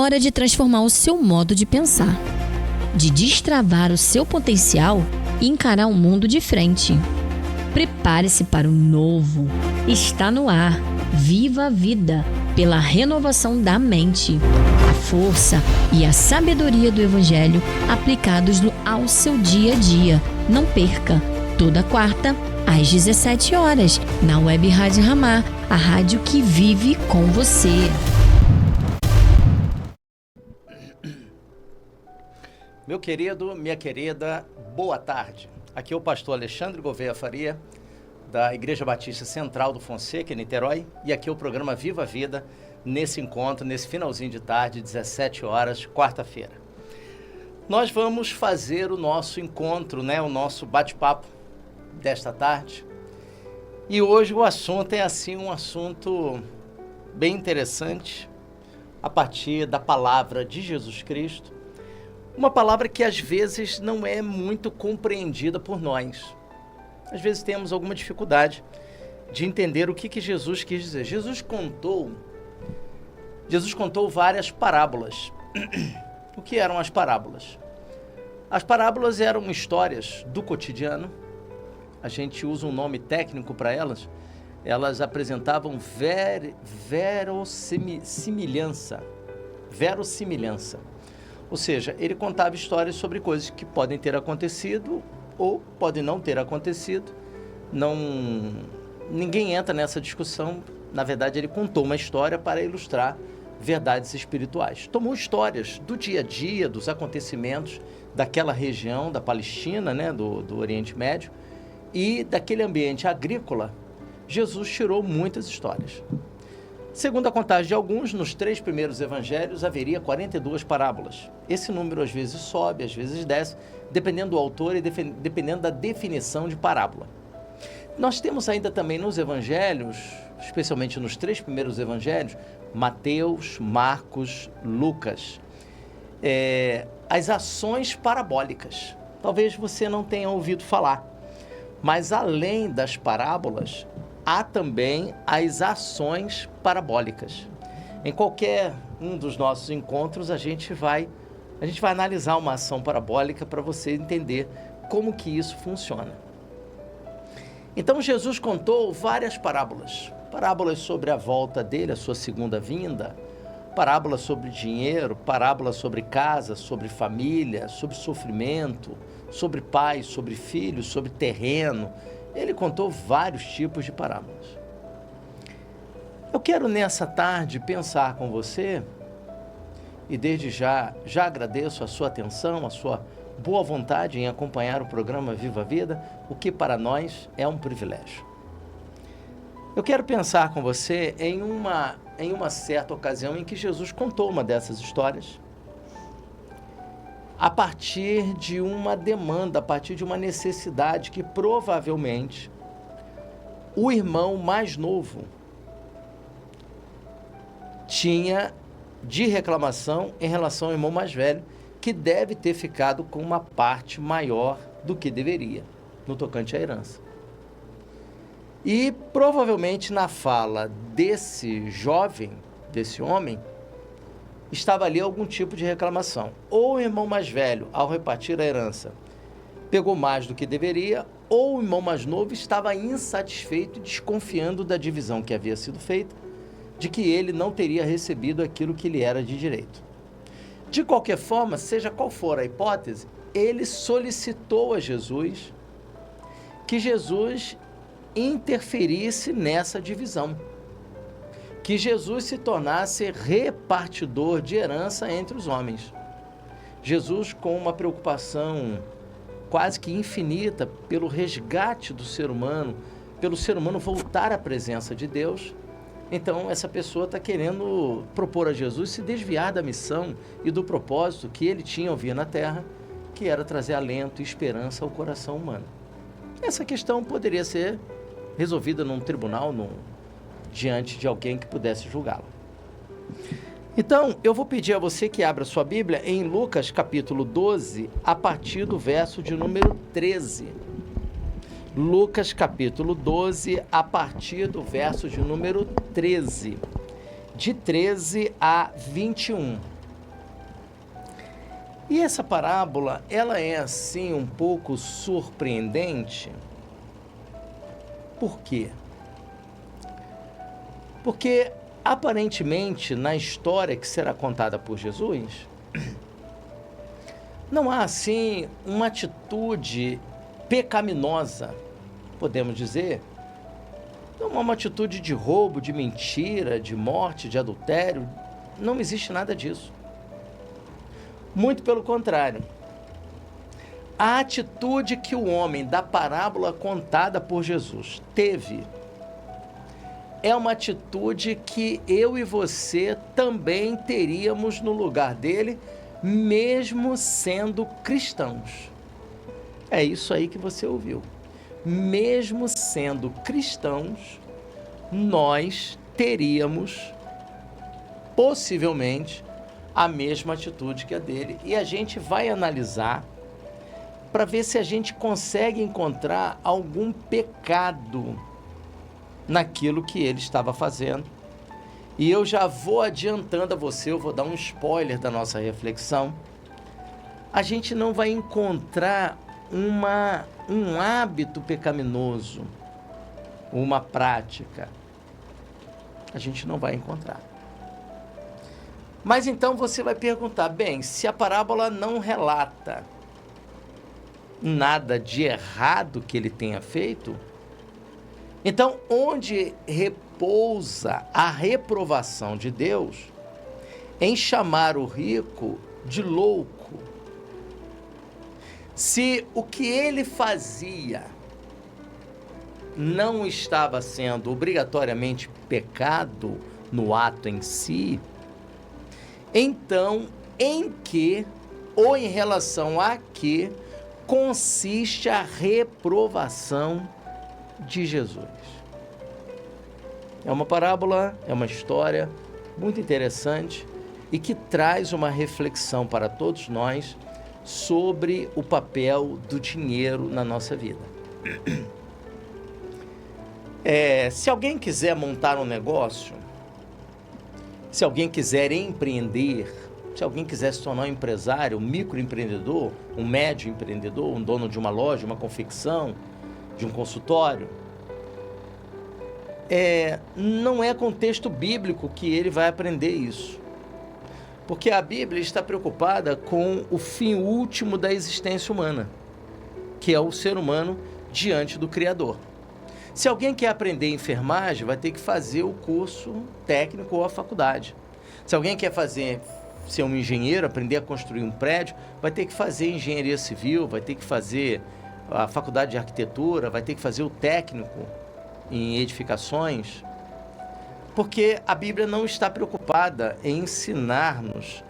hora de transformar o seu modo de pensar, de destravar o seu potencial e encarar o mundo de frente. Prepare-se para o novo. Está no ar. Viva a vida pela renovação da mente. A força e a sabedoria do Evangelho aplicados ao seu dia a dia. Não perca. Toda quarta, às 17 horas, na Web Rádio Ramá, a rádio que vive com você. Meu querido, minha querida, boa tarde. Aqui é o pastor Alexandre Gouveia Faria, da Igreja Batista Central do Fonseca, em Niterói, e aqui é o programa Viva a Vida, nesse encontro, nesse finalzinho de tarde, 17 horas, quarta-feira. Nós vamos fazer o nosso encontro, o nosso bate-papo desta tarde, e hoje o assunto é um assunto bem interessante, a partir da palavra de Jesus Cristo, uma palavra que às vezes não é muito compreendida por nós. Às vezes temos alguma dificuldade de entender o que Jesus quis dizer. Jesus contou várias parábolas. O que eram as parábolas? As parábolas eram histórias do cotidiano. A gente usa um nome técnico para elas. Elas apresentavam verossimilhança. Ou seja, ele contava histórias sobre coisas que podem ter acontecido ou podem não ter acontecido. Ninguém entra nessa discussão. Na verdade, ele contou uma história para ilustrar verdades espirituais. Tomou histórias do dia a dia, dos acontecimentos daquela região, da Palestina, do Oriente Médio, e daquele ambiente agrícola. Jesus tirou muitas histórias. Segundo a contagem de alguns, nos 3 primeiros evangelhos haveria 42 parábolas. Esse número às vezes sobe, às vezes desce, dependendo do autor e dependendo da definição de parábola. Nós temos ainda também nos evangelhos, especialmente nos 3 primeiros evangelhos, Mateus, Marcos, Lucas, as ações parabólicas. Talvez você não tenha ouvido falar, mas além das parábolas, há também as ações parabólicas. Em qualquer um dos nossos encontros, a gente vai analisar uma ação parabólica para você entender como que isso funciona. Então, Jesus contou várias parábolas. Parábolas sobre a volta dele, a sua segunda vinda, parábolas sobre dinheiro, parábolas sobre casa, sobre família, sobre sofrimento, sobre pai, sobre filho, sobre terreno. Ele contou vários tipos de parábolas. Eu quero nessa tarde pensar com você, e desde já agradeço a sua atenção, a sua boa vontade em acompanhar o programa Viva a Vida, o que para nós é um privilégio. Eu quero pensar com você em uma certa ocasião em que Jesus contou uma dessas histórias, a partir de uma demanda, a partir de uma necessidade que provavelmente o irmão mais novo tinha de reclamação em relação ao irmão mais velho, que deve ter ficado com uma parte maior do que deveria, no tocante à herança. E provavelmente na fala desse jovem, desse homem, estava ali algum tipo de reclamação. Ou o irmão mais velho, ao repartir a herança, pegou mais do que deveria, ou o irmão mais novo estava insatisfeito e desconfiando da divisão que havia sido feita, de que ele não teria recebido aquilo que lhe era de direito. De qualquer forma, seja qual for a hipótese, ele solicitou a Jesus que Jesus interferisse nessa divisão, que Jesus se tornasse repartidor de herança entre os homens. Jesus, com uma preocupação quase que infinita pelo resgate do ser humano, pelo ser humano voltar à presença de Deus, então essa pessoa está querendo propor a Jesus se desviar da missão e do propósito que ele tinha ao vir na Terra, que era trazer alento e esperança ao coração humano. Essa questão poderia ser resolvida num tribunal, diante de alguém que pudesse julgá-la. Então, eu vou pedir a você que abra sua Bíblia em Lucas capítulo 12, a partir do verso de número 13. Lucas capítulo 12, a partir do verso de número 13. De 13 a 21. E essa parábola, ela é assim um pouco surpreendente. Por quê? Porque aparentemente na história que será contada por Jesus, não há assim uma atitude pecaminosa, podemos dizer. Não há uma atitude de roubo, de mentira, de morte, de adultério. Não existe nada disso. Muito pelo contrário. A atitude que o homem da parábola contada por Jesus teve é uma atitude que eu e você também teríamos no lugar dele, mesmo sendo cristãos. É isso aí que você ouviu. Mesmo sendo cristãos, nós teríamos possivelmente a mesma atitude que a dele. E a gente vai analisar para ver se a gente consegue encontrar algum pecado naquilo que ele estava fazendo. E eu já vou adiantando a você, eu vou dar um spoiler da nossa reflexão. A gente não vai encontrar um hábito pecaminoso, uma prática. A gente não vai encontrar. Mas então você vai perguntar, bem, se a parábola não relata nada de errado que ele tenha feito, então onde repousa a reprovação de Deus em chamar o rico de louco? Se o que ele fazia não estava sendo obrigatoriamente pecado no ato em si, então em que ou em relação a que consiste a reprovação de Jesus? É uma parábola, é uma história muito interessante e que traz uma reflexão para todos nós sobre o papel do dinheiro na nossa vida. Se alguém quiser montar um negócio, se alguém quiser empreender, se alguém quiser se tornar um empresário, um microempreendedor, um médio empreendedor, um dono de uma loja, uma confecção, de um consultório, não é contexto bíblico que ele vai aprender isso. Porque a Bíblia está preocupada com o fim último da existência humana, que é o ser humano diante do Criador. Se alguém quer aprender enfermagem, vai ter que fazer o curso técnico ou a faculdade. Se alguém quer ser um engenheiro, aprender a construir um prédio, vai ter que fazer engenharia civil, vai ter que fazer a faculdade de arquitetura, vai ter que fazer o técnico em edificações. Porque a Bíblia não está preocupada em ensinar-nos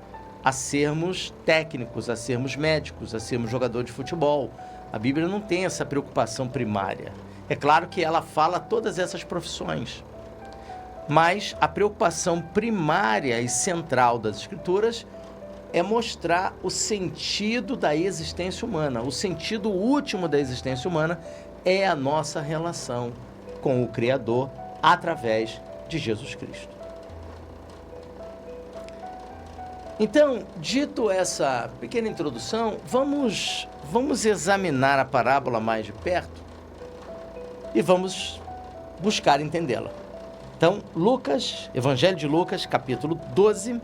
a sermos técnicos, a sermos médicos, a sermos jogador de futebol. A Bíblia não tem essa preocupação primária. É claro que ela fala todas essas profissões, mas a preocupação primária e central das Escrituras é mostrar o sentido da existência humana. O sentido último da existência humana é a nossa relação com o Criador através de Jesus Cristo. Então, dito essa pequena introdução, vamos examinar a parábola mais de perto e vamos buscar entendê-la. Então, Evangelho de Lucas, capítulo 12,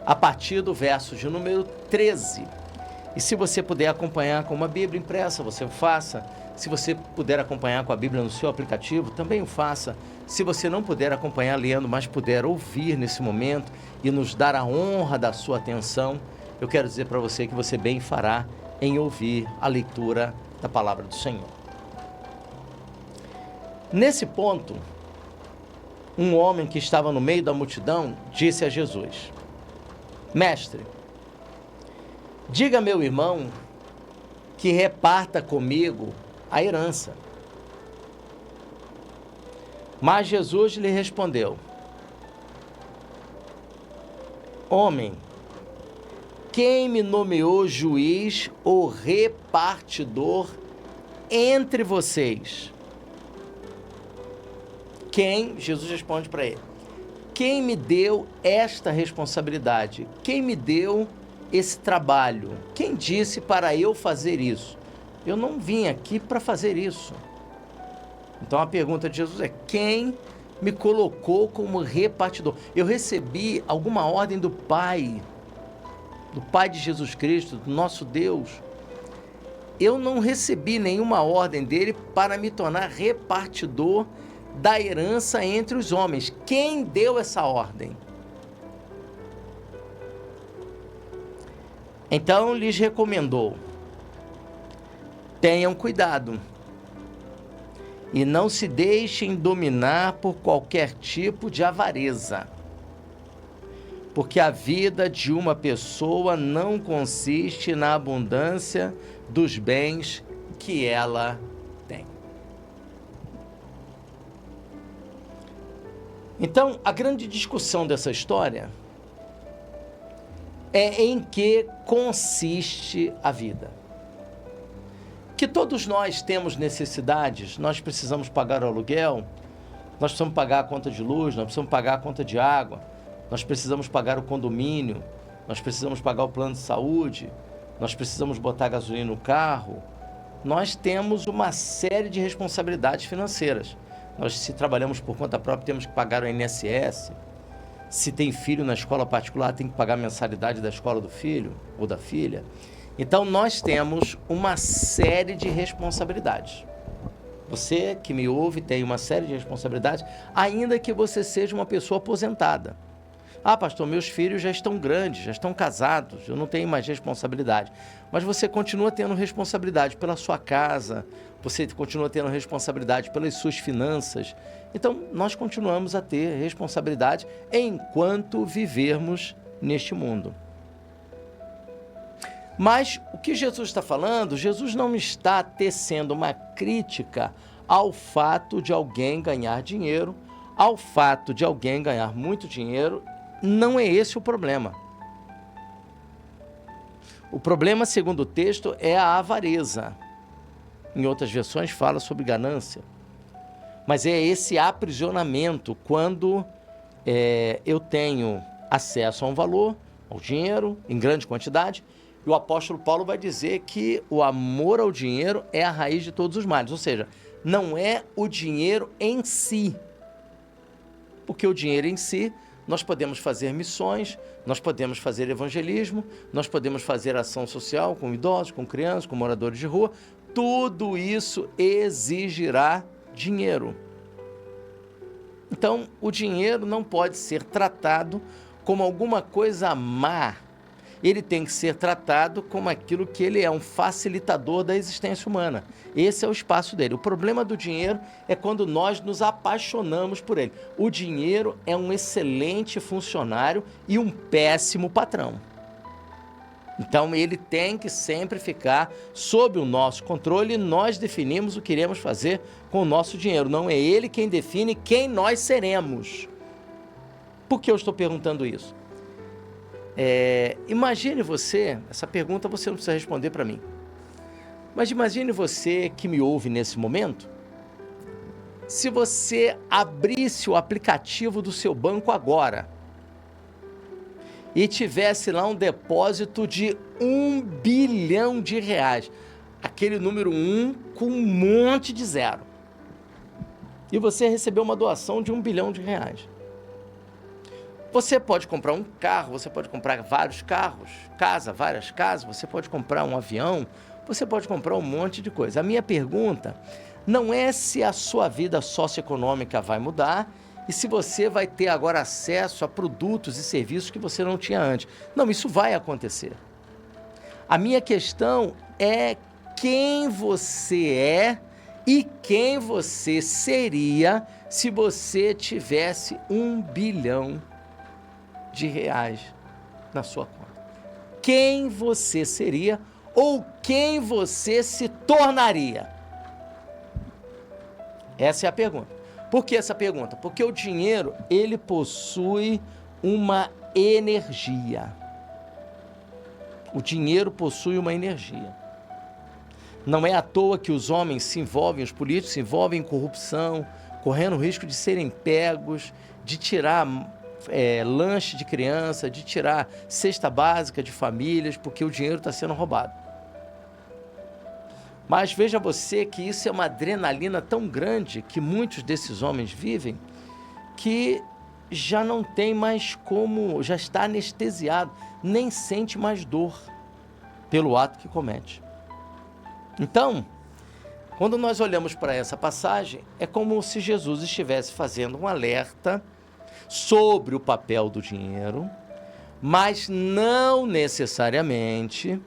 a partir do verso de número 13. E se você puder acompanhar com uma Bíblia impressa, você o faça. Se você puder acompanhar com a Bíblia no seu aplicativo, também o faça. Se você não puder acompanhar lendo, mas puder ouvir nesse momento e nos dar a honra da sua atenção, eu quero dizer para você que você bem fará em ouvir a leitura da palavra do Senhor. Nesse ponto, um homem que estava no meio da multidão disse a Jesus: Mestre, diga a meu irmão que reparta comigo a herança. Mas Jesus lhe respondeu: Homem, quem me nomeou juiz ou repartidor entre vocês? Jesus responde para ele: quem me deu esta responsabilidade? Quem me deu esse trabalho? Quem disse para eu fazer isso? Eu não vim aqui para fazer isso. Então a pergunta de Jesus é: quem me colocou como repartidor? Eu recebi alguma ordem do Pai de Jesus Cristo, do nosso Deus. Eu não recebi nenhuma ordem dele para me tornar repartidor da herança entre os homens. Quem deu essa ordem? Então lhes recomendou: tenham cuidado e não se deixem dominar por qualquer tipo de avareza, porque a vida de uma pessoa não consiste na abundância dos bens que ela tem. Então, a grande discussão dessa história é em que consiste a vida. Que todos nós temos necessidades, nós precisamos pagar o aluguel, nós precisamos pagar a conta de luz, nós precisamos pagar a conta de água, nós precisamos pagar o condomínio, nós precisamos pagar o plano de saúde, nós precisamos botar gasolina no carro. Nós temos uma série de responsabilidades financeiras. Nós, se trabalhamos por conta própria, temos que pagar o INSS. Se tem filho na escola particular, tem que pagar a mensalidade da escola do filho ou da filha. Então, nós temos uma série de responsabilidades. Você que me ouve tem uma série de responsabilidades, ainda que você seja uma pessoa aposentada. Ah, pastor, meus filhos já estão grandes, já estão casados, eu não tenho mais responsabilidade. Mas você continua tendo responsabilidade pela sua casa, você continua tendo responsabilidade pelas suas finanças. Então, nós continuamos a ter responsabilidade enquanto vivermos neste mundo. Mas o que Jesus está falando, Jesus não está tecendo uma crítica ao fato de alguém ganhar dinheiro, ao fato de alguém ganhar muito dinheiro. Não é esse o problema. O problema, segundo o texto, é a avareza. Em outras versões fala sobre ganância. Mas é esse aprisionamento quando eu tenho acesso a um valor, ao dinheiro, em grande quantidade. E o apóstolo Paulo vai dizer que o amor ao dinheiro é a raiz de todos os males. Ou seja, não é o dinheiro em si. Porque o dinheiro em si, nós podemos fazer missões, nós podemos fazer evangelismo, nós podemos fazer ação social com idosos, com crianças, com moradores de rua. Tudo isso exigirá dinheiro. Então, o dinheiro não pode ser tratado como alguma coisa má. Ele tem que ser tratado como aquilo que ele é, um facilitador da existência humana. Esse é o espaço dele. O problema do dinheiro é quando nós nos apaixonamos por ele. O dinheiro é um excelente funcionário e um péssimo patrão. Então, ele tem que sempre ficar sob o nosso controle e nós definimos o que iremos fazer com o nosso dinheiro. Não é ele quem define quem nós seremos. Por que eu estou perguntando isso? Imagine você, essa pergunta você não precisa responder para mim, mas imagine você que me ouve nesse momento, se você abrisse o aplicativo do seu banco agora e tivesse lá um depósito de R$1 bilhão, aquele número 1 com um monte de zero, e você recebeu uma doação de R$1 bilhão. Você pode comprar um carro, você pode comprar vários carros, várias casas, você pode comprar um avião, você pode comprar um monte de coisa. A minha pergunta não é se a sua vida socioeconômica vai mudar e se você vai ter agora acesso a produtos e serviços que você não tinha antes. Não, isso vai acontecer. A minha questão é quem você é e quem você seria se você tivesse R$1 bilhão na sua conta. Quem você seria ou quem você se tornaria? Essa é a pergunta. Por que essa pergunta? Porque o dinheiro, ele possui uma energia. O dinheiro possui uma energia. Não é à toa que os homens se envolvem, os políticos se envolvem em corrupção, correndo o risco de serem pegos, de tirar lanche de criança, de tirar cesta básica de famílias, porque o dinheiro está sendo roubado. Mas veja você que isso é uma adrenalina tão grande que muitos desses homens vivem, que já não tem mais como, já está anestesiado, nem sente mais dor pelo ato que comete. Então, quando nós olhamos para essa passagem, é como se Jesus estivesse fazendo um alerta sobre o papel do dinheiro, mas não necessariamente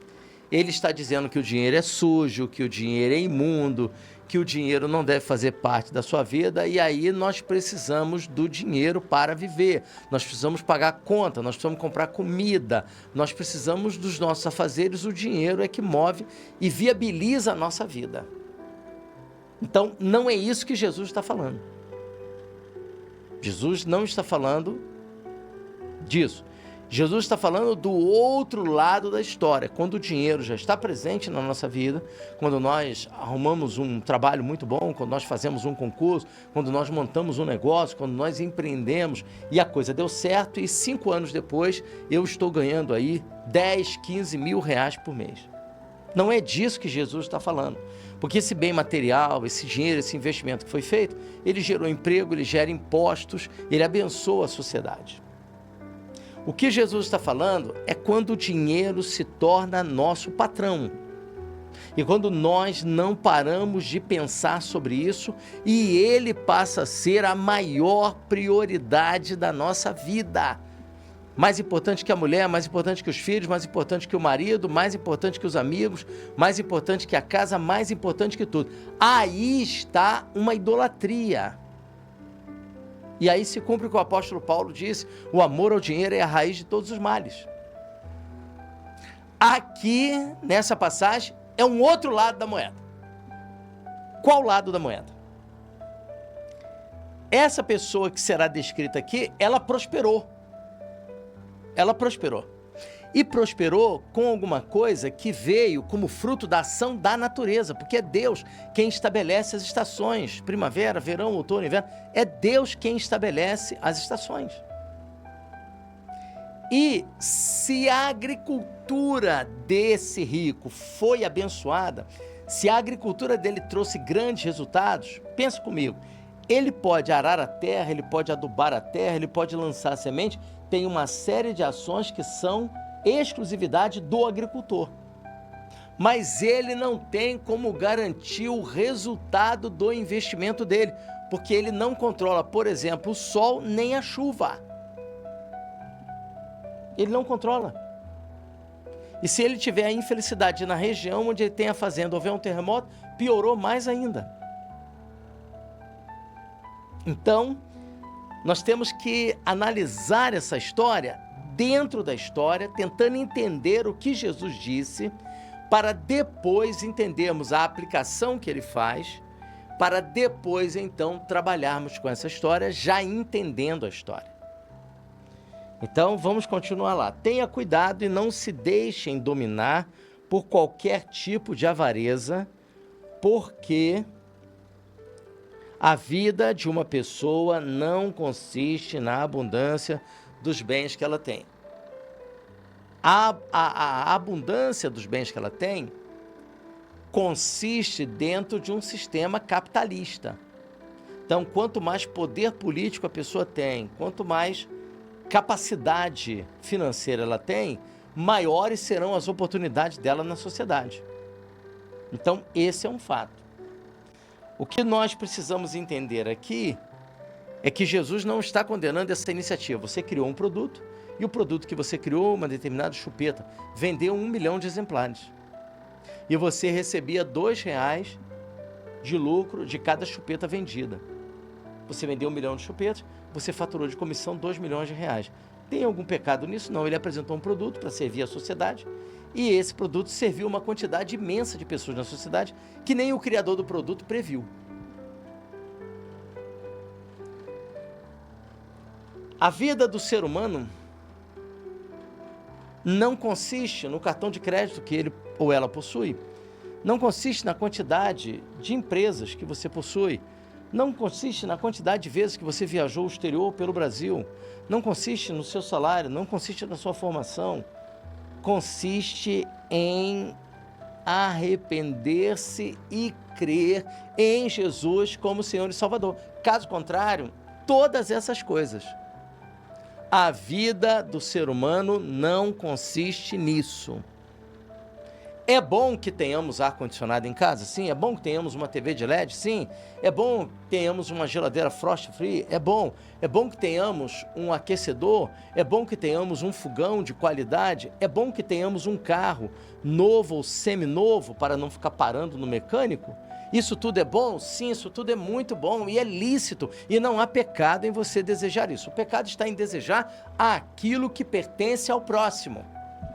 ele está dizendo que o dinheiro é sujo, que o dinheiro é imundo, que o dinheiro não deve fazer parte da sua vida, e aí nós precisamos do dinheiro para viver, nós precisamos pagar conta, nós precisamos comprar comida, nós precisamos dos nossos afazeres, o dinheiro é que move e viabiliza a nossa vida. Então, não é isso que Jesus está falando. Jesus não está falando disso. Jesus está falando do outro lado da história, quando o dinheiro já está presente na nossa vida, quando nós arrumamos um trabalho muito bom, quando nós fazemos um concurso, quando nós montamos um negócio, quando nós empreendemos e a coisa deu certo e 5 anos depois eu estou ganhando aí 10, 15 mil reais por mês. Não é disso que Jesus está falando, porque esse bem material, esse dinheiro, esse investimento que foi feito, ele gerou emprego, ele gera impostos, ele abençoa a sociedade. O que Jesus está falando é quando o dinheiro se torna nosso patrão. E quando nós não paramos de pensar sobre isso e ele passa a ser a maior prioridade da nossa vida. Mais importante que a mulher, mais importante que os filhos, mais importante que o marido, mais importante que os amigos, mais importante que a casa, mais importante que tudo. Aí está uma idolatria. E aí se cumpre o que o apóstolo Paulo disse: o amor ao dinheiro é a raiz de todos os males. Aqui, nessa passagem, é um outro lado da moeda. Qual lado da moeda? Essa pessoa que será descrita aqui, ela prosperou. Ela prosperou. E prosperou com alguma coisa que veio como fruto da ação da natureza, porque é Deus quem estabelece as estações, primavera, verão, outono, inverno, é Deus quem estabelece as estações. E se a agricultura desse rico foi abençoada, se a agricultura dele trouxe grandes resultados, pensa comigo, ele pode arar a terra, ele pode adubar a terra, ele pode lançar a semente, tem uma série de ações que são exclusividade do agricultor. Mas ele não tem como garantir o resultado do investimento dele, porque ele não controla, por exemplo, o sol nem a chuva. Ele não controla. E se ele tiver a infelicidade na região onde ele tem a fazenda, houver um terremoto, piorou mais ainda. Então, nós temos que analisar essa história dentro da história, tentando entender o que Jesus disse, para depois entendermos a aplicação que ele faz, para depois, então, trabalharmos com essa história, já entendendo a história. Então, vamos continuar lá. Tenha cuidado e não se deixem dominar por qualquer tipo de avareza, porque a vida de uma pessoa não consiste na abundância dos bens que ela tem. A abundância dos bens que ela tem consiste dentro de um sistema capitalista. Então, quanto mais poder político a pessoa tem, quanto mais capacidade financeira ela tem, maiores serão as oportunidades dela na sociedade. Então, esse é um fato. O que nós precisamos entender aqui é que Jesus não está condenando essa iniciativa. Você criou um produto e o produto que você criou, uma determinada chupeta, vendeu 1 milhão de exemplares. E você recebia R$2 de lucro de cada chupeta vendida. Você vendeu 1 milhão de chupetas, você faturou de comissão R$2 milhões. Tem algum pecado nisso? Não, ele apresentou um produto para servir a sociedade e esse produto serviu uma quantidade imensa de pessoas na sociedade que nem o criador do produto previu. A vida do ser humano não consiste no cartão de crédito que ele ou ela possui, não consiste na quantidade de empresas que você possui, não consiste na quantidade de vezes que você viajou ao exterior pelo Brasil, não consiste no seu salário, não consiste na sua formação, consiste em arrepender-se e crer em Jesus como Senhor e Salvador. Caso contrário, todas essas coisas. A vida do ser humano não consiste nisso. É bom que tenhamos ar-condicionado em casa? Sim. É bom que tenhamos uma TV de LED? Sim. É bom que tenhamos uma geladeira frost free? É bom. É bom que tenhamos um aquecedor? É bom que tenhamos um fogão de qualidade? É bom que tenhamos um carro novo ou seminovo para não ficar parando no mecânico? Isso tudo é bom? Sim, isso tudo é muito bom e é lícito. E não há pecado em você desejar isso. O pecado está em desejar aquilo que pertence ao próximo.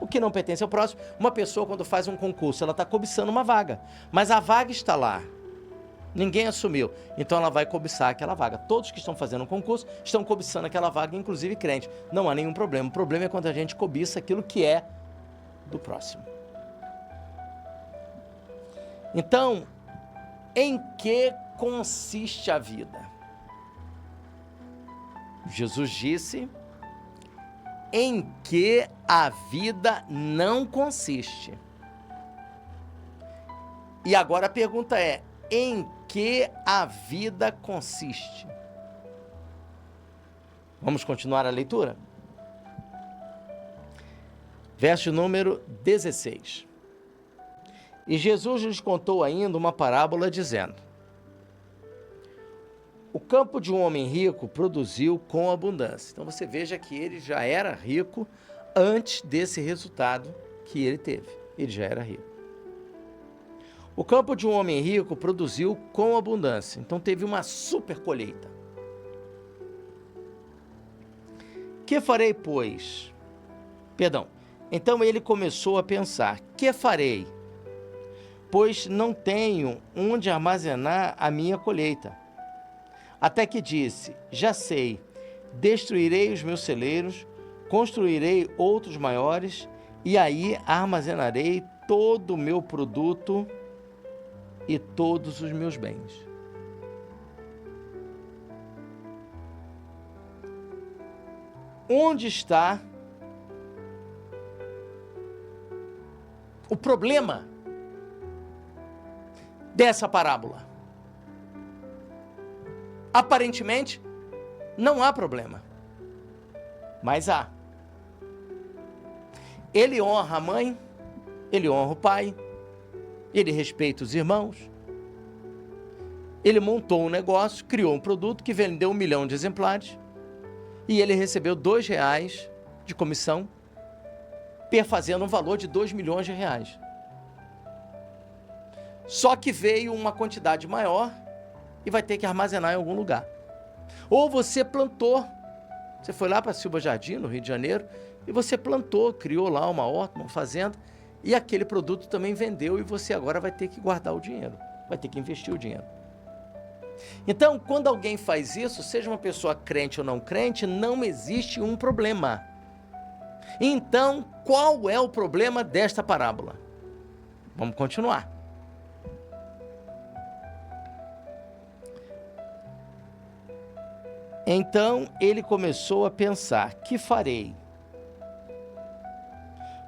O que não pertence ao próximo, uma pessoa quando faz um concurso, ela está cobiçando uma vaga, mas a vaga está lá, ninguém assumiu, então ela vai cobiçar aquela vaga. Todos que estão fazendo um concurso estão cobiçando aquela vaga, inclusive crente. Não há nenhum problema, o problema é quando a gente cobiça aquilo que é do próximo. Então, em que consiste a vida? Jesus disse em que a vida não consiste. E agora a pergunta é, em que a vida consiste? Vamos continuar a leitura? Verso número 16. E Jesus lhes contou ainda uma parábola dizendo: o campo de um homem rico produziu com abundância. Então você veja que ele já era rico antes desse resultado que ele teve. Ele já era rico. O campo de um homem rico produziu com abundância. Então teve uma super colheita. Que farei, pois? Então ele começou a pensar: que farei? Pois não tenho onde armazenar a minha colheita. Até que disse: já sei, destruirei os meus celeiros, construirei outros maiores, e aí armazenarei todo o meu produto e todos os meus bens. Onde está o problema dessa parábola? Aparentemente, não há problema, mas há. Ele honra a mãe, ele honra o pai, ele respeita os irmãos, ele montou um negócio, criou um produto que vendeu 1 milhão de exemplares e ele recebeu R$2 de comissão, perfazendo um valor de 2 milhões de reais. Só que veio uma quantidade maior e vai ter que armazenar em algum lugar. Ou você plantou, você foi lá para Silva Jardim, no Rio de Janeiro, e você plantou, criou lá uma horta, uma fazenda, e aquele produto também vendeu e você agora vai ter que guardar o dinheiro, vai ter que investir o dinheiro. Então, quando alguém faz isso, seja uma pessoa crente ou não crente, não existe um problema. Então, qual é o problema desta parábola? Vamos continuar. Então ele começou a pensar: que farei?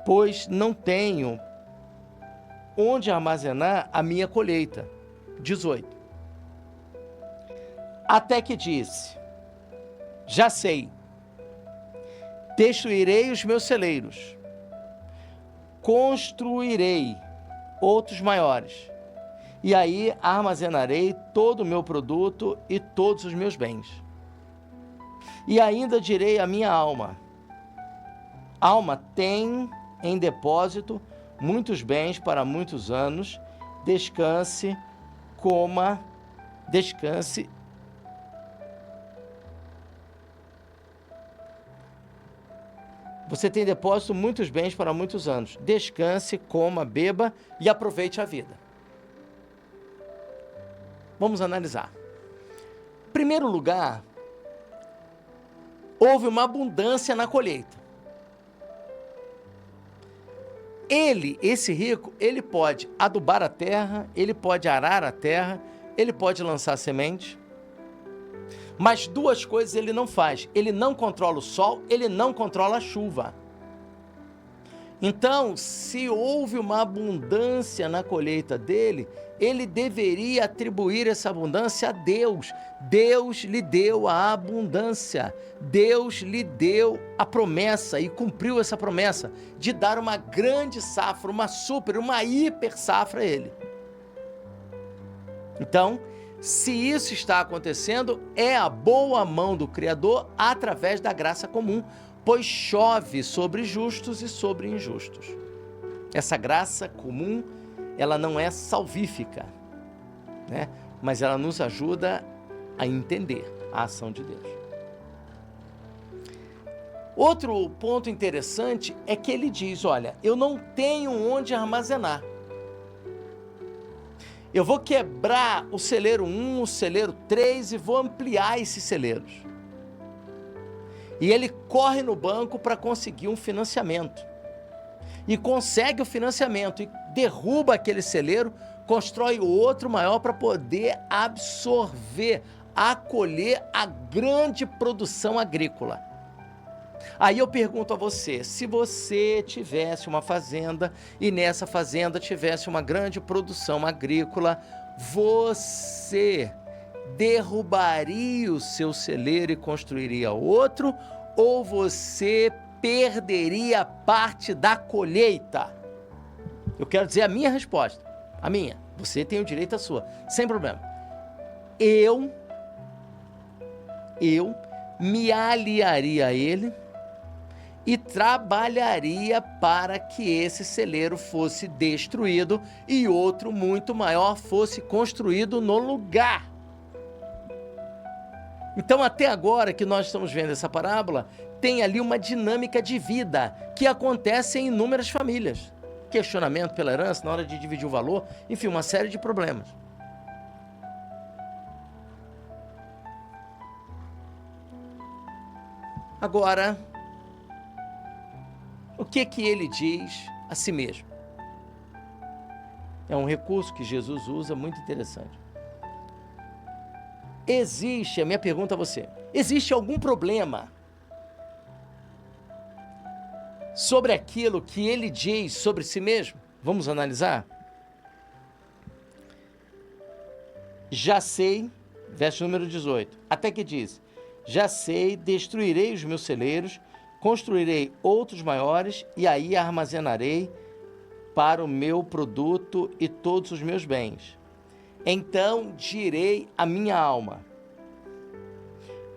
Pois não tenho onde armazenar a minha colheita. 18. Até que disse: já sei, destruirei os meus celeiros, construirei outros maiores, e aí armazenarei todo o meu produto e todos os meus bens. E ainda direi à minha alma: alma, tem em depósito muitos bens para muitos anos, descanse, coma, descanse. Você tem depósito muitos bens para muitos anos, descanse, coma, beba e aproveite a vida. Vamos analisar. Em primeiro lugar, houve uma abundância na colheita. Esse rico, ele pode adubar a terra, ele pode arar a terra, ele pode lançar semente, Mas duas coisas ele não faz. Ele não controla o sol, ele não controla a chuva. Então, se houve uma abundância na colheita dele, ele deveria atribuir essa abundância a Deus. Deus lhe deu a abundância. Deus lhe deu a promessa e cumpriu essa promessa de dar uma grande safra, uma hiper safra a ele. Então, se isso está acontecendo, é a boa mão do Criador através da graça comum, pois chove sobre justos e sobre injustos. Essa graça comum, ela não é salvífica, né? Mas ela nos ajuda a entender a ação de Deus. Outro ponto interessante é que ele diz, olha, eu não tenho onde armazenar. Eu vou quebrar o celeiro 1, o celeiro 3 e vou ampliar esses celeiros. E ele corre no banco para conseguir um financiamento. E consegue o financiamento e derruba aquele celeiro, constrói outro maior para poder absorver, acolher a grande produção agrícola. Aí eu pergunto a você, se você tivesse uma fazenda e nessa fazenda tivesse uma grande produção agrícola, você derrubaria o seu celeiro e construiria outro, ou você perderia parte da colheita? Eu quero dizer a minha resposta, a minha. Você tem o direito à sua, sem problema. Eu me aliaria a ele e trabalharia para que esse celeiro fosse destruído e outro muito maior fosse construído no lugar. Então, até agora que nós estamos vendo essa parábola, tem ali uma dinâmica de vida que acontece em inúmeras famílias. Questionamento pela herança, na hora de dividir o valor, enfim, uma série de problemas. Agora, o que ele diz a si mesmo? É um recurso que Jesus usa muito interessante. A minha pergunta a você, existe algum problema sobre aquilo que ele diz sobre si mesmo? Vamos analisar? Já sei, verso número 18, até que diz, já sei, destruirei os meus celeiros, construirei outros maiores e aí armazenarei para o meu produto e todos os meus bens. Então direi à minha alma,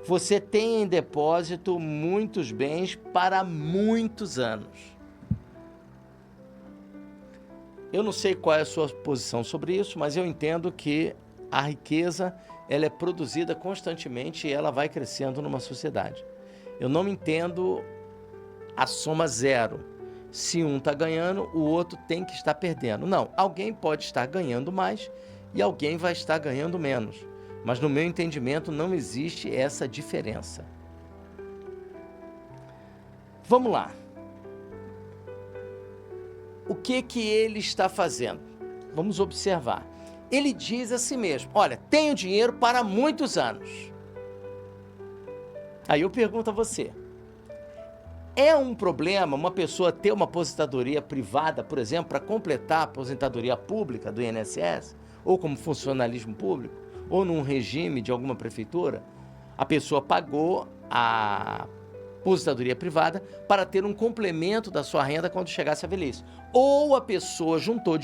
você tem em depósito muitos bens para muitos anos. Eu não sei qual é a sua posição sobre isso, mas eu entendo que a riqueza ela é produzida constantemente e ela vai crescendo numa sociedade. Eu não entendo a soma zero. Se um está ganhando, o outro tem que estar perdendo. Não, alguém pode estar ganhando mais e alguém vai estar ganhando menos. Mas no meu entendimento não existe essa diferença. Vamos lá. O que ele está fazendo? Vamos observar. Ele diz a si mesmo, olha, tenho dinheiro para muitos anos. Aí eu pergunto a você, é um problema uma pessoa ter uma aposentadoria privada, por exemplo, para completar a aposentadoria pública do INSS, ou como funcionalismo público, ou num regime de alguma prefeitura? A pessoa pagou a aposentadoria privada para ter um complemento da sua renda quando chegasse à velhice. Ou a pessoa juntou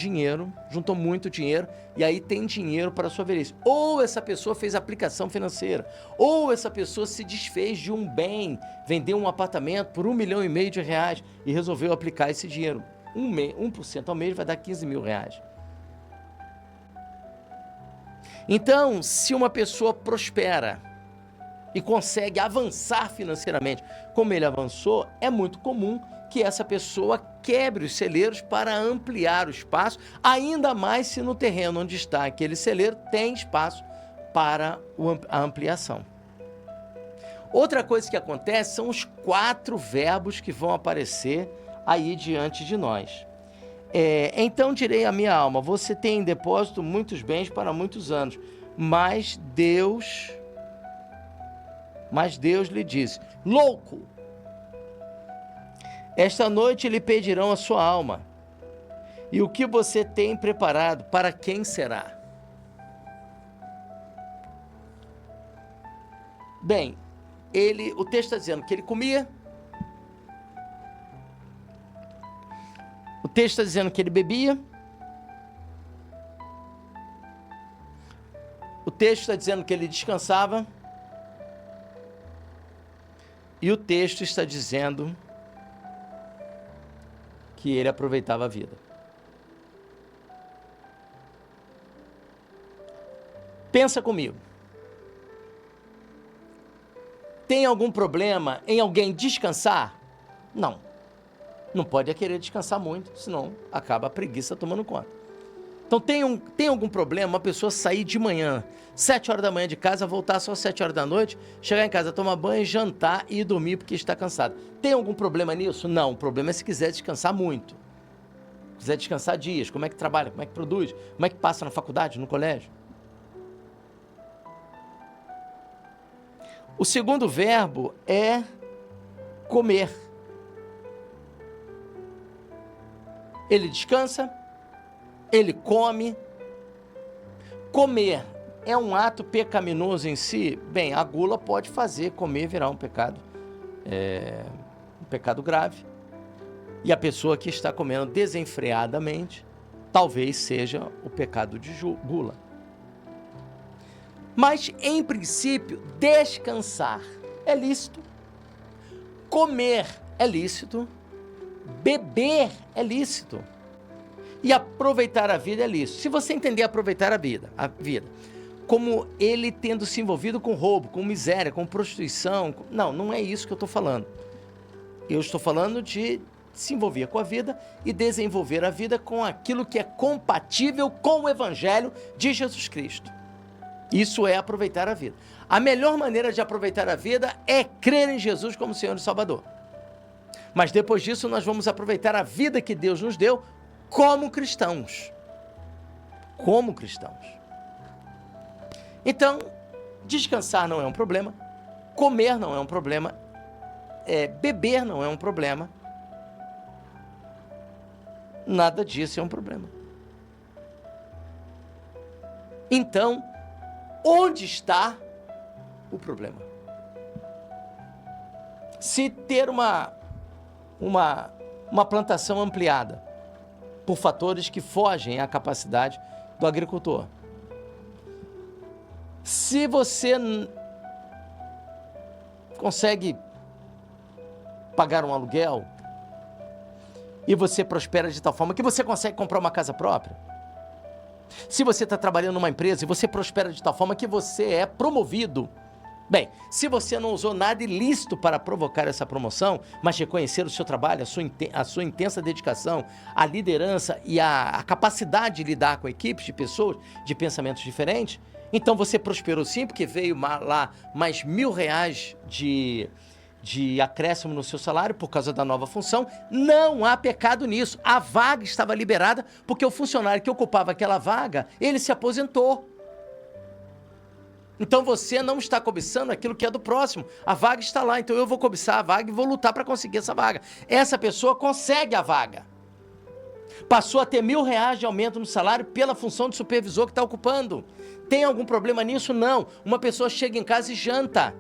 muito dinheiro, e aí tem dinheiro para a sua velhice. Ou essa pessoa fez aplicação financeira. Ou essa pessoa se desfez de um bem, vendeu um apartamento por R$1,5 milhão e resolveu aplicar esse dinheiro. 1% ao mês vai dar R$15 mil. Então, se uma pessoa prospera e consegue avançar financeiramente como ele avançou, é muito comum que essa pessoa quebre os celeiros para ampliar o espaço, ainda mais se no terreno onde está aquele celeiro tem espaço para a ampliação. Outra coisa que acontece são os 4 verbos que vão aparecer aí diante de nós. Então direi à minha alma, você tem em depósito muitos bens para muitos anos, mas Deus Mas Deus lhe disse: louco! Esta noite lhe pedirão a sua alma. E o que você tem preparado, para quem será? Bem, o texto está dizendo que ele comia. O texto está dizendo que ele bebia. O texto está dizendo que ele descansava. E o texto está dizendo que ele aproveitava a vida. Pensa comigo. Tem algum problema em alguém descansar? Não. Não pode querer descansar muito, senão acaba a preguiça tomando conta. Então tem algum problema uma pessoa sair de manhã, 7 horas da manhã de casa, voltar só 7 horas da noite, chegar em casa, tomar banho, jantar e ir dormir porque está cansado. Tem algum problema nisso? Não. O problema é se quiser descansar muito. Quiser descansar dias, como é que trabalha, como é que produz, como é que passa na faculdade, no colégio. O segundo verbo é comer. Ele descansa, ele come. Comer é um ato pecaminoso em si? Bem, a gula pode fazer comer virar um pecado, um pecado grave. E a pessoa que está comendo desenfreadamente, talvez seja o pecado de gula. Mas, em princípio, descansar é lícito, comer é lícito, beber é lícito e aproveitar a vida é lícito. Se você entender aproveitar a vida como ele tendo se envolvido com roubo, com miséria, com prostituição, não é isso que eu estou falando. Eu estou falando de se envolver com a vida e desenvolver a vida com aquilo que é compatível com o Evangelho de Jesus Cristo. Isso é aproveitar a vida. A melhor maneira de aproveitar a vida é crer em Jesus como Senhor e Salvador. Mas depois disso nós vamos aproveitar a vida que Deus nos deu como cristãos. Como cristãos. Então, descansar não é um problema, comer não é um problema, beber não é um problema. Nada disso é um problema. Então, onde está o problema? Se ter uma plantação ampliada por fatores que fogem à capacidade do agricultor. Se você consegue pagar um aluguel e você prospera de tal forma que você consegue comprar uma casa própria, se você está trabalhando numa empresa e você prospera de tal forma que você é promovido, bem, se você não usou nada ilícito para provocar essa promoção, mas reconhecer o seu trabalho, a sua intensa dedicação, a liderança e a capacidade de lidar com equipes de pessoas de pensamentos diferentes, então você prosperou sim, porque veio lá mais R$1.000 de acréscimo no seu salário por causa da nova função. Não há pecado nisso. A vaga estava liberada porque o funcionário que ocupava aquela vaga, ele se aposentou. Então você não está cobiçando aquilo que é do próximo. A vaga está lá, então eu vou cobiçar a vaga e vou lutar para conseguir essa vaga. Essa pessoa consegue a vaga. Passou a ter R$1.000 de aumento no salário pela função de supervisor que está ocupando. Tem algum problema nisso? Não. Uma pessoa chega em casa e janta.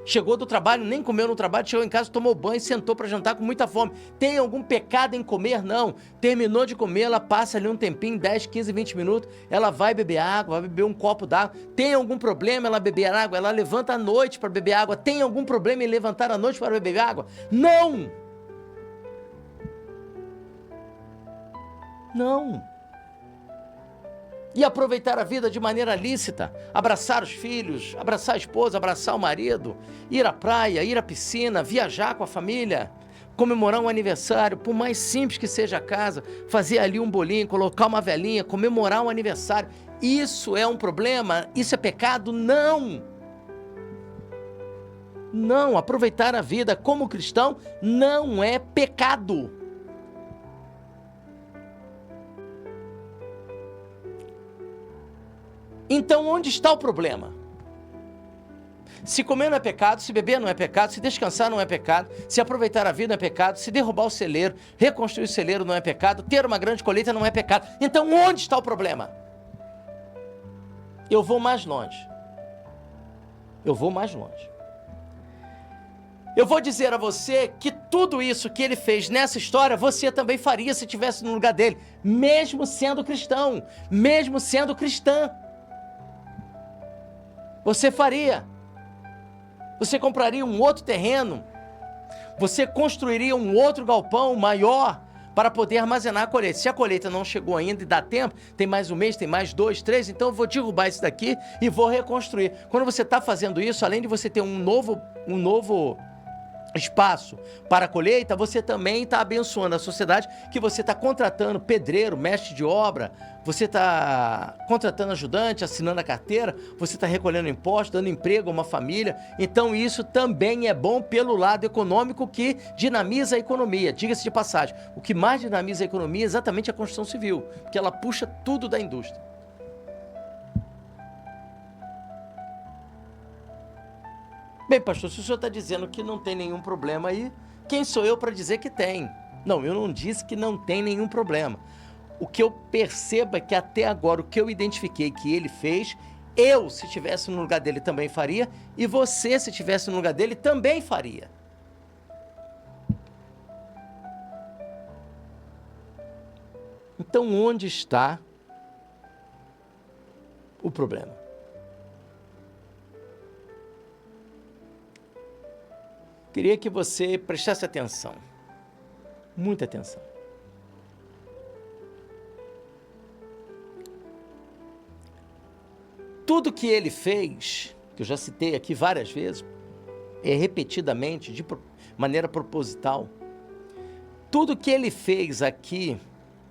Chegou do trabalho, nem comeu no trabalho, chegou em casa, tomou banho e sentou para jantar com muita fome. Tem algum pecado em comer? Não. Terminou de comer, ela passa ali um tempinho, 10, 15, 20 minutos, ela vai beber água, vai beber um copo d'água. Tem algum problema ela beber água? Ela levanta à noite para beber água. Tem algum problema em levantar à noite para beber água? Não! Não. E aproveitar a vida de maneira lícita, abraçar os filhos, abraçar a esposa, abraçar o marido, ir à praia, ir à piscina, viajar com a família, comemorar um aniversário, por mais simples que seja a casa, fazer ali um bolinho, colocar uma velinha, comemorar um aniversário. Isso é um problema? Isso é pecado? Não! Não, aproveitar a vida como cristão não é pecado. Então, onde está o problema? Se comer não é pecado, se beber não é pecado, se descansar não é pecado, se aproveitar a vida não é pecado, se derrubar o celeiro, reconstruir o celeiro não é pecado, ter uma grande colheita não é pecado. Então onde está o problema? Eu vou mais longe. Eu vou mais longe. Eu vou dizer a você que tudo isso que ele fez nessa história, você também faria se estivesse no lugar dele, mesmo sendo cristão, mesmo sendo cristã. Você faria. Você compraria um outro terreno, você construiria um outro galpão maior para poder armazenar a colheita. Se a colheita não chegou ainda e dá tempo, tem mais um mês, tem mais 2, 3, então eu vou derrubar isso daqui e vou reconstruir. Quando você está fazendo isso, além de você ter um novo espaço para a colheita, você também está abençoando a sociedade, que você está contratando pedreiro, mestre de obra, você está contratando ajudante, assinando a carteira, você está recolhendo impostos, dando emprego a uma família. Então isso também é bom pelo lado econômico, que dinamiza a economia. Diga-se de passagem, o que mais dinamiza a economia é exatamente a construção civil, porque ela puxa tudo da indústria. Bem, pastor, se o senhor está dizendo que não tem nenhum problema aí, quem sou eu para dizer que tem? Não, eu não disse que não tem nenhum problema. O que eu percebo é que até agora o que eu identifiquei que ele fez, eu, se estivesse no lugar dele, também faria, e você, se estivesse no lugar dele, também faria. Então, onde está o problema? Queria que você prestasse atenção, muita atenção. Tudo que ele fez, que eu já citei aqui várias vezes, repetidamente, de maneira proposital, tudo que ele fez aqui,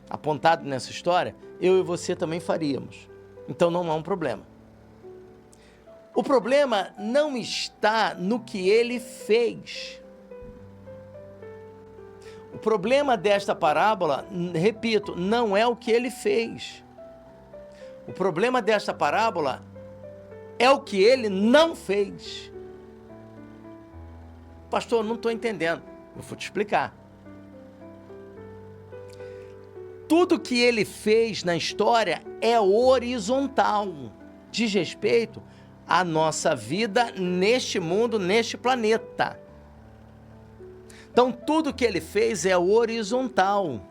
apontado nessa história, eu e você também faríamos. Então não há um problema. O problema não está no que ele fez. O problema desta parábola, repito, não é o que ele fez. O problema desta parábola é o que ele não fez. Pastor, não estou entendendo. Eu vou te explicar. Tudo que ele fez na história é horizontal, diz respeito à nossa vida neste mundo, neste planeta. Então, tudo que ele fez é horizontal.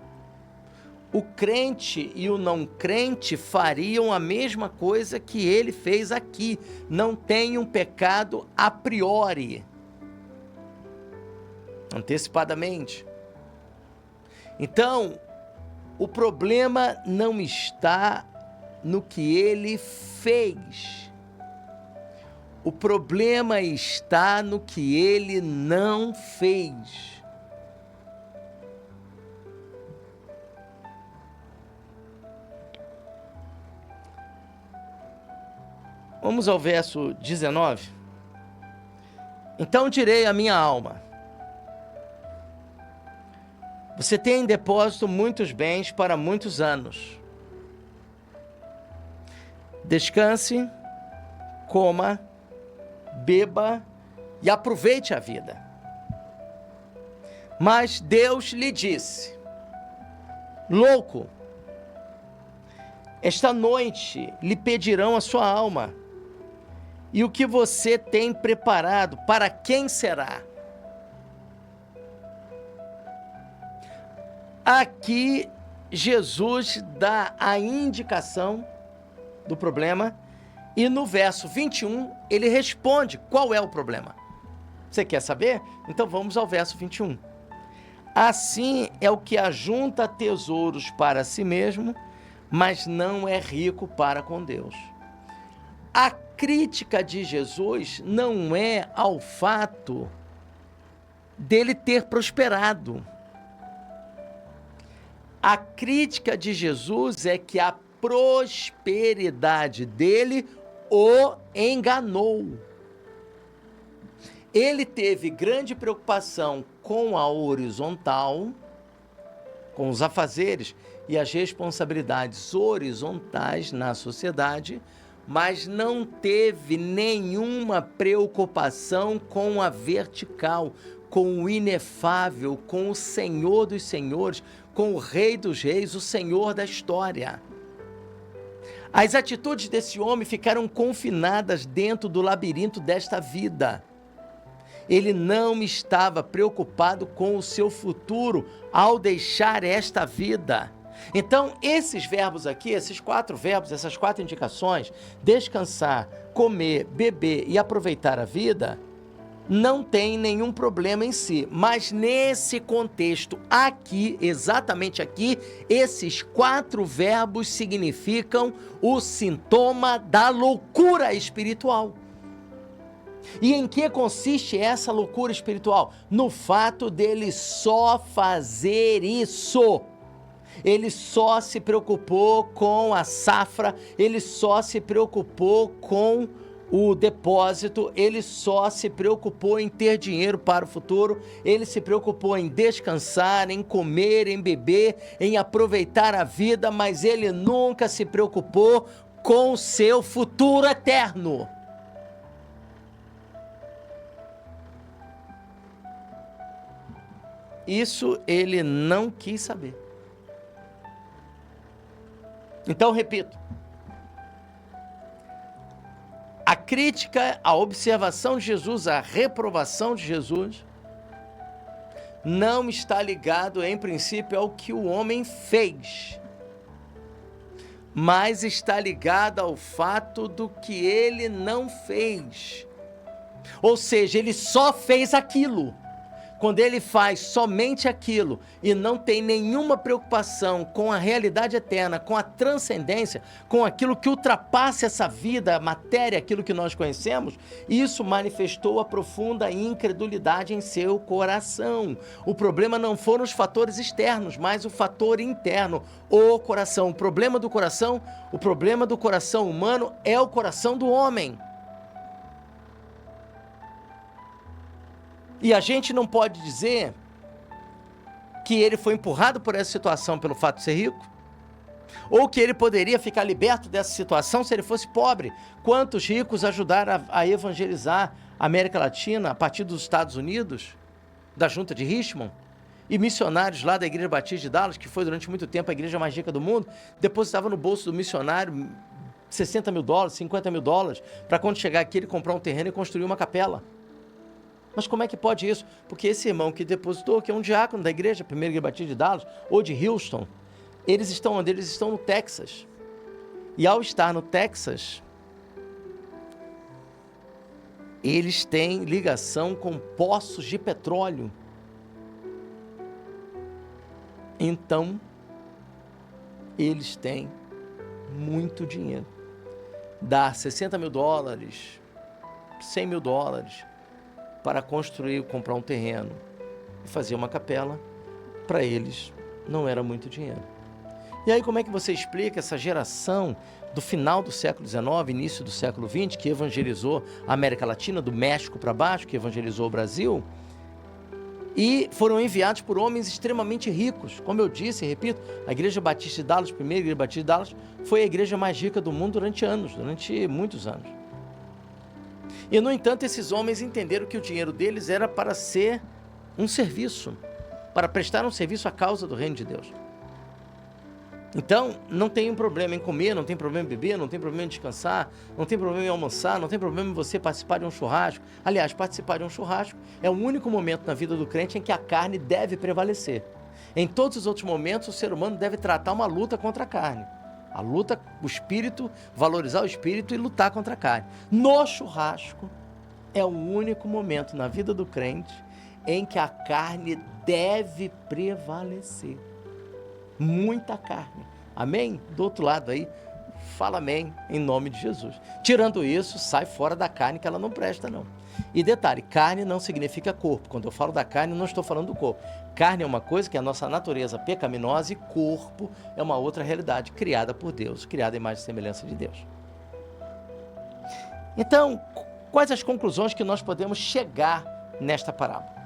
O crente e o não crente fariam a mesma coisa que ele fez aqui. Não tem um pecado a priori, antecipadamente. Então, o problema não está no que ele fez. O problema está no que ele não fez. Vamos ao verso 19. Então direi à minha alma: você tem em depósito muitos bens para muitos anos. Descanse, coma, beba e aproveite a vida. Mas Deus lhe disse: louco, esta noite lhe pedirão a sua alma, e o que você tem preparado, para quem será? Aqui, Jesus dá a indicação do problema, e no verso 21, ele responde qual é o problema. Você quer saber? Então vamos ao verso 21. Assim é o que ajunta tesouros para si mesmo, mas não é rico para com Deus. A crítica de Jesus não é ao fato dele ter prosperado. A crítica de Jesus é que a prosperidade dele o enganou. Ele teve grande preocupação com a horizontal, com os afazeres e as responsabilidades horizontais na sociedade, mas não teve nenhuma preocupação com a vertical, com o inefável, com o Senhor dos Senhores, com o Rei dos Reis, o Senhor da história. As atitudes desse homem ficaram confinadas dentro do labirinto desta vida. Ele não estava preocupado com o seu futuro ao deixar esta vida. Então, esses verbos aqui, esses 4 verbos, essas 4 indicações, descansar, comer, beber e aproveitar a vida, não tem nenhum problema em si. Mas nesse contexto aqui, exatamente aqui, esses 4 verbos significam o sintoma da loucura espiritual. E em que consiste essa loucura espiritual? No fato dele só fazer isso. Ele só se preocupou com a safra, ele só se preocupou com o depósito, ele só se preocupou em ter dinheiro para o futuro, ele se preocupou em descansar, em comer, em beber, em aproveitar a vida, mas ele nunca se preocupou com o seu futuro eterno. Isso ele não quis saber. Então, repito, a crítica, a observação de Jesus, a reprovação de Jesus, não está ligado, em princípio, ao que o homem fez, mas está ligado ao fato do que ele não fez. Ou seja, ele só fez aquilo. Quando ele faz somente aquilo e não tem nenhuma preocupação com a realidade eterna, com a transcendência, com aquilo que ultrapassa essa vida, a matéria, aquilo que nós conhecemos, isso manifestou a profunda incredulidade em seu coração. O problema não foram os fatores externos, mas o fator interno, o coração. O problema do coração humano é o coração do homem. E a gente não pode dizer que ele foi empurrado por essa situação pelo fato de ser rico, ou que ele poderia ficar liberto dessa situação se ele fosse pobre. Quantos ricos ajudaram a evangelizar a América Latina a partir dos Estados Unidos, da junta de Richmond, e missionários lá da Igreja Batista de Dallas, que foi durante muito tempo a igreja mais rica do mundo, depositava no bolso do missionário $60 mil, $50 mil, para quando chegar aqui ele comprar um terreno e construir uma capela. Mas como é que pode isso? Porque esse irmão que depositou, que é um diácono da igreja, primeira Igreja Batista de Dallas, ou de Houston, eles estão onde? Eles estão no Texas. E ao estar no Texas, eles têm ligação com poços de petróleo. Então, eles têm muito dinheiro. Dar $60 mil, $100 mil, para construir, comprar um terreno e fazer uma capela, para eles não era muito dinheiro. E aí como é que você explica essa geração do final do século XIX, início do século XX, que evangelizou a América Latina, do México para baixo, que evangelizou o Brasil, e foram enviados por homens extremamente ricos? Como eu disse e repito, a Igreja Batista de Dallas, primeira Igreja Batista de Dallas, foi a igreja mais rica do mundo durante muitos anos. E, no entanto, esses homens entenderam que o dinheiro deles era para ser um serviço, para prestar um serviço à causa do reino de Deus. Então, não tem um problema em comer, não tem problema em beber, não tem problema em descansar, não tem problema em almoçar, não tem problema em você participar de um churrasco. Aliás, participar de um churrasco é o único momento na vida do crente em que a carne deve prevalecer. Em todos os outros momentos, o ser humano deve tratar uma luta contra a carne. A luta, o espírito, valorizar o espírito e lutar contra a carne. No churrasco, é o único momento na vida do crente em que a carne deve prevalecer. Muita carne. Amém? Do outro lado aí, fala amém em nome de Jesus. Tirando isso, sai fora da carne que ela não presta, não. E detalhe, carne não significa corpo. Quando eu falo da carne, não estou falando do corpo. Carne é uma coisa que é a nossa natureza pecaminosa e corpo é uma outra realidade criada por Deus, criada em imagem e semelhança de Deus. Então, quais as conclusões que nós podemos chegar nesta parábola?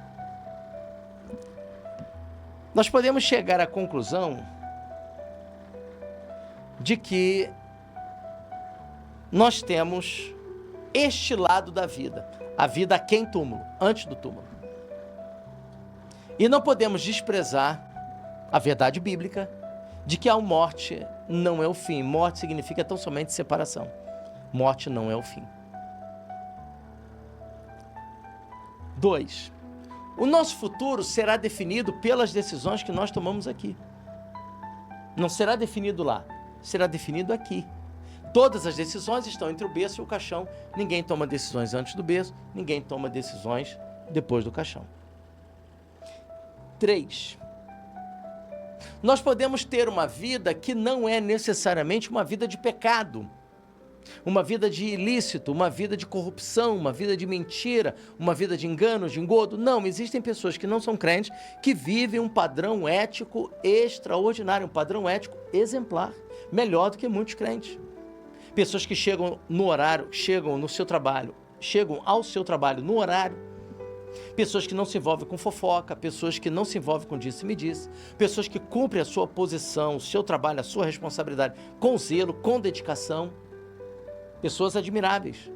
Nós podemos chegar à conclusão de que nós temos este lado da vida, a vida aquém túmulo, antes do túmulo. E não podemos desprezar a verdade bíblica de que a morte não é o fim. Morte significa tão somente separação. Morte não é o fim. 2. O nosso futuro será definido pelas decisões que nós tomamos aqui. Não será definido lá, será definido aqui. Todas as decisões estão entre o berço e o caixão. Ninguém toma decisões antes do berço, ninguém toma decisões depois do caixão. 3. Nós podemos ter uma vida que não é necessariamente uma vida de pecado, uma vida de ilícito, uma vida de corrupção, uma vida de mentira, uma vida de engano, de engodo. Não, existem pessoas que não são crentes, que vivem um padrão ético extraordinário, um padrão ético exemplar, melhor do que muitos crentes. Pessoas que chegam no horário, chegam no seu trabalho, chegam ao seu trabalho no horário. Pessoas que não se envolvem com fofoca, pessoas que não se envolvem com disse-me-disse, pessoas que cumprem a sua posição, o seu trabalho, a sua responsabilidade com zelo, com dedicação. Pessoas admiráveis,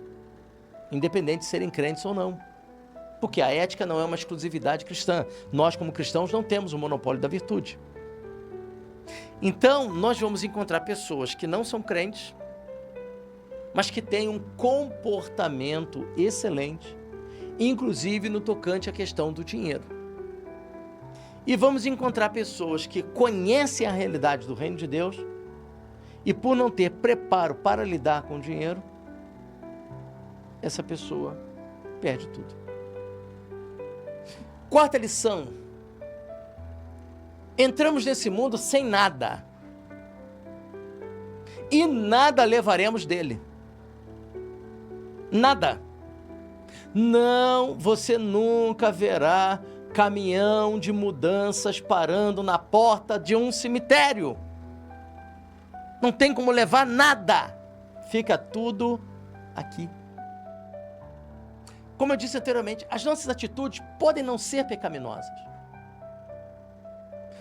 independente de serem crentes ou não. Porque a ética não é uma exclusividade cristã. Nós, como cristãos, não temos o monopólio da virtude. Então, nós vamos encontrar pessoas que não são crentes, mas que têm um comportamento excelente, inclusive no tocante à questão do dinheiro. E vamos encontrar pessoas que conhecem a realidade do reino de Deus e, por não ter preparo para lidar com o dinheiro, essa pessoa perde tudo. 4ª lição: entramos nesse mundo sem nada e nada levaremos dele. Nada. Não, você nunca verá caminhão de mudanças parando na porta de um cemitério. Não tem como levar nada. Fica tudo aqui. Como eu disse anteriormente, as nossas atitudes podem não ser pecaminosas,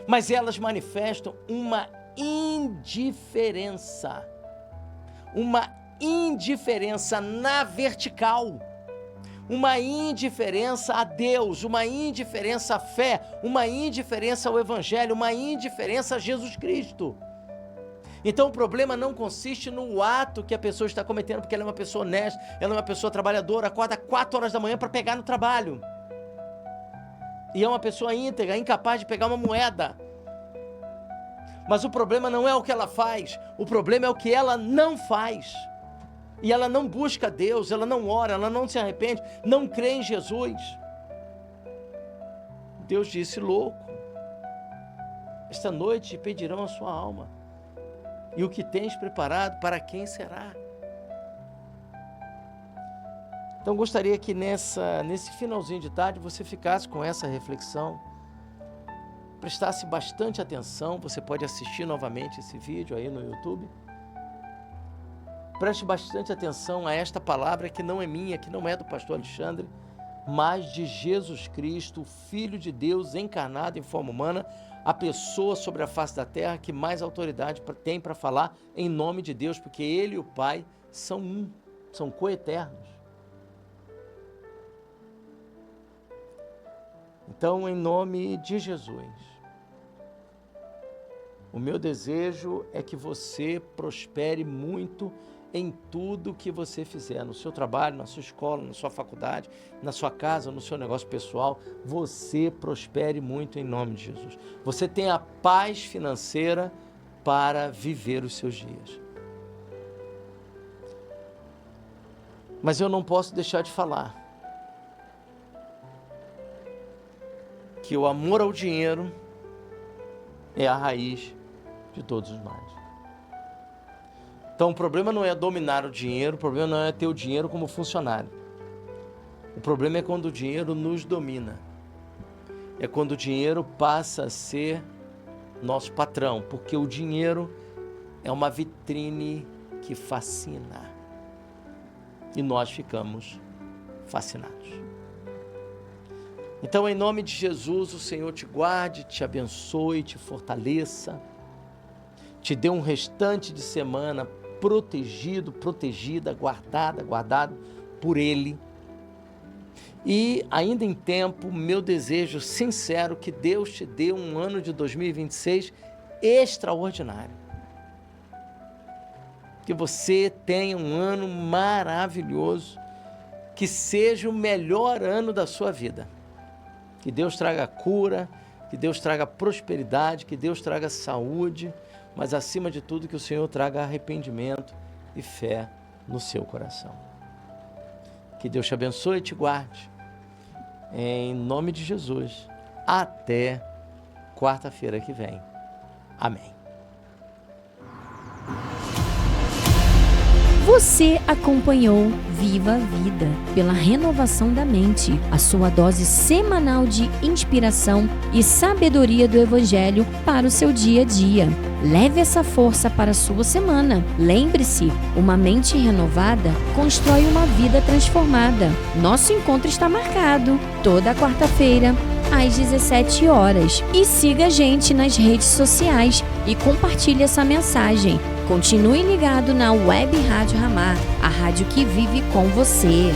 mas elas manifestam uma indiferença. Uma indiferença na vertical. Uma indiferença a Deus, uma indiferença à fé, uma indiferença ao Evangelho, uma indiferença a Jesus Cristo. Então o problema não consiste no ato que a pessoa está cometendo, porque ela é uma pessoa honesta, ela é uma pessoa trabalhadora, acorda 4 horas da manhã para pegar no trabalho. E é uma pessoa íntegra, incapaz de pegar uma moeda. Mas o problema não é o que ela faz, o problema é o que ela não faz. E ela não busca Deus, ela não ora, ela não se arrepende, não crê em Jesus. Deus disse: louco, esta noite pedirão a sua alma, e o que tens preparado, para quem será? Então gostaria que nesse finalzinho de tarde você ficasse com essa reflexão, prestasse bastante atenção. Você pode assistir novamente esse vídeo aí no YouTube. Preste bastante atenção a esta palavra que não é minha, que não é do pastor Alexandre, mas de Jesus Cristo, o Filho de Deus encarnado em forma humana, a pessoa sobre a face da terra que mais autoridade tem para falar em nome de Deus, porque Ele e o Pai são um, são coeternos. Então, em nome de Jesus, o meu desejo é que você prospere muito em tudo que você fizer, no seu trabalho, na sua escola, na sua faculdade, na sua casa, no seu negócio pessoal. Você prospere muito em nome de Jesus. Você tenha a paz financeira para viver os seus dias. Mas eu não posso deixar de falar que o amor ao dinheiro é a raiz de todos os males. Então o problema não é dominar o dinheiro, o problema não é ter o dinheiro como funcionário. O problema é quando o dinheiro nos domina. É quando o dinheiro passa a ser nosso patrão, porque o dinheiro é uma vitrine que fascina. E nós ficamos fascinados. Então, em nome de Jesus, o Senhor te guarde, te abençoe, te fortaleça, te dê um restante de semana protegido, protegida, guardado por Ele. E ainda em tempo, meu desejo sincero que Deus te dê um ano de 2026 extraordinário. Que você tenha um ano maravilhoso, que seja o melhor ano da sua vida. Que Deus traga cura, que Deus traga prosperidade, que Deus traga saúde, mas acima de tudo que o Senhor traga arrependimento e fé no seu coração. Que Deus te abençoe e te guarde. Em nome de Jesus. Até quarta-feira que vem. Amém. Você acompanhou Viva a Vida pela Renovação da Mente, a sua dose semanal de inspiração e sabedoria do Evangelho para o seu dia a dia. Leve essa força para a sua semana. Lembre-se, uma mente renovada constrói uma vida transformada. Nosso encontro está marcado toda quarta-feira, às 17 horas. E siga a gente nas redes sociais e compartilhe essa mensagem. Continue ligado na Web Rádio Ramar, a rádio que vive com você.